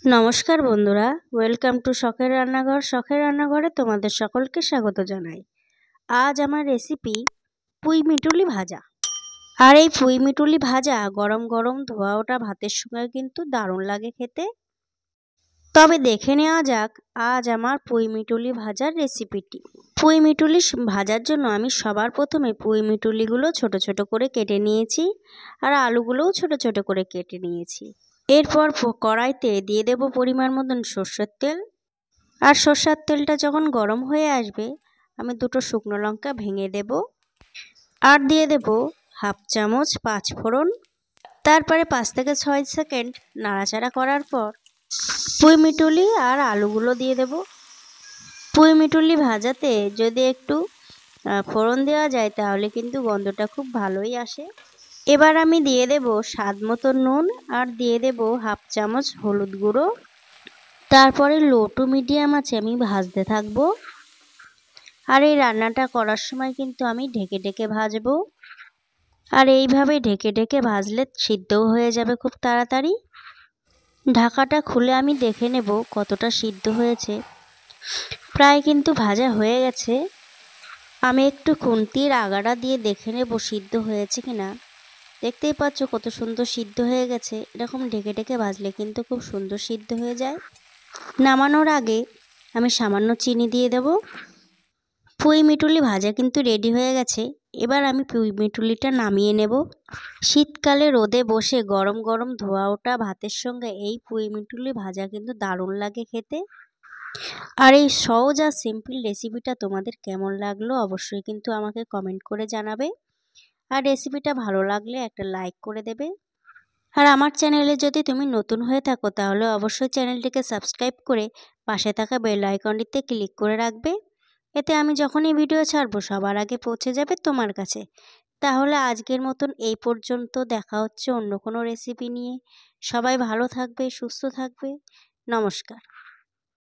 নমস্কার বন্ধুরা, welcome to শখের রান্নাঘর। শখের রান্নাঘরে তোমাদের সকলকে স্বাগত জানাই। আজ আমার রেসিপি পুঁই মিটুলি ভাজা। আর এই পুঁই মিটুলি ভাজা গরম গরম ধোয়া ওঠা ভাতের সঙ্গে কিন্তু দারুণ লাগে খেতে। তবে দেখে নেওয়া যাক আজ আমার পুঁই মিটুলি ভাজার রেসিপিটি। পুঁই মিটুলি ভাজার জন্য আমি সবার প্রথমে পুঁই মিটুলিগুলো ছোট ছোট করে কেটে নিয়েছি, আর আলুগুলোও ছোট ছোট করে কেটে নিয়েছি। এরপর কড়াইতে দিয়ে দেব পরিমাণ মতন সর্ষের তেল। আর সর্ষের তেলটা যখন গরম হয়ে আসবে, আমি দুটো শুকনো লঙ্কা ভেঙে দেব, আর দিয়ে দেব হাফ চামচ পাঁচফোড়ন। তারপরে 5 থেকে 6 সেকেন্ড নাড়াচাড়া করার পর পুঁই মিটুলি আর আলুগুলো দিয়ে দেব। পুঁই মিটুলি ভাজাতে যদি একটু ফোড়ন দেওয়া যায় তাহলে কিন্তু গন্ধটা খুব ভালোই আসে। এবার আমি দিয়ে দেব স্বাদ মতো নুন, আর দিয়ে দেব হাফ চামচ হলুদ গুঁড়ো। তারপরে লো টু মিডিয়াম আঁচে আমি ভাজতে থাকবো। আর এই রান্নাটা করার সময় কিন্তু আমি ঢেকে ঢেকে ভাজবো। আর এইভাবে ঢেকে ঢেকে ভাজলে সিদ্ধও হয়ে যাবে খুব তাড়াতাড়ি। ঢাকাটা খুলে আমি দেখে নেব কতটা সিদ্ধ হয়েছে। প্রায় কিন্তু ভাজা হয়ে গেছে। আমি একটু খুন্তির আগাটা দিয়ে দেখে নেব সিদ্ধ হয়েছে কিনা। দেখতেই পাচ্ছ কত সুন্দর সিদ্ধ হয়ে গেছে। এরকম ঢেকে ঢেকে ভাজলে কিন্তু খুব সুন্দর সিদ্ধ হয়ে যায়। নামানোর আগে আমি সামান্য চিনি দিয়ে দেব। পুঁই মিটুলি ভাজা কিন্তু রেডি হয়ে গেছে। এবার আমি পুঁই মিটুলিটা নামিয়ে নেব। শীতকালে রোদে বসে গরম গরম ধোয়া ওঠা ভাতের সঙ্গে এই পুঁই মিটুলি ভাজা কিন্তু দারুণ লাগে খেতে। আর এই সহজ আর সিম্পল রেসিপিটা তোমাদের কেমন লাগলো অবশ্যই কিন্তু আমাকে কমেন্ট করে জানাবে। আর রেসিপিটা ভালো লাগলে একটা লাইক করে দেবে। আর আমার চ্যানেলে যদি তুমি নতুন হয়ে থাকো তাহলে অবশ্যই চ্যানেলটিকে সাবস্ক্রাইব করে পাশে থাকা বেল আইকনটিতে ক্লিক করে রাখবে। এতে আমি যখনই ভিডিও ছাড়বো সবার আগে পৌঁছে যাবে তোমার কাছে। তাহলে আজকের মতন এই পর্যন্ত। দেখা হচ্ছে অন্য কোনো রেসিপি নিয়ে। সবাই ভালো থাকবে, সুস্থ থাকবে। নমস্কার।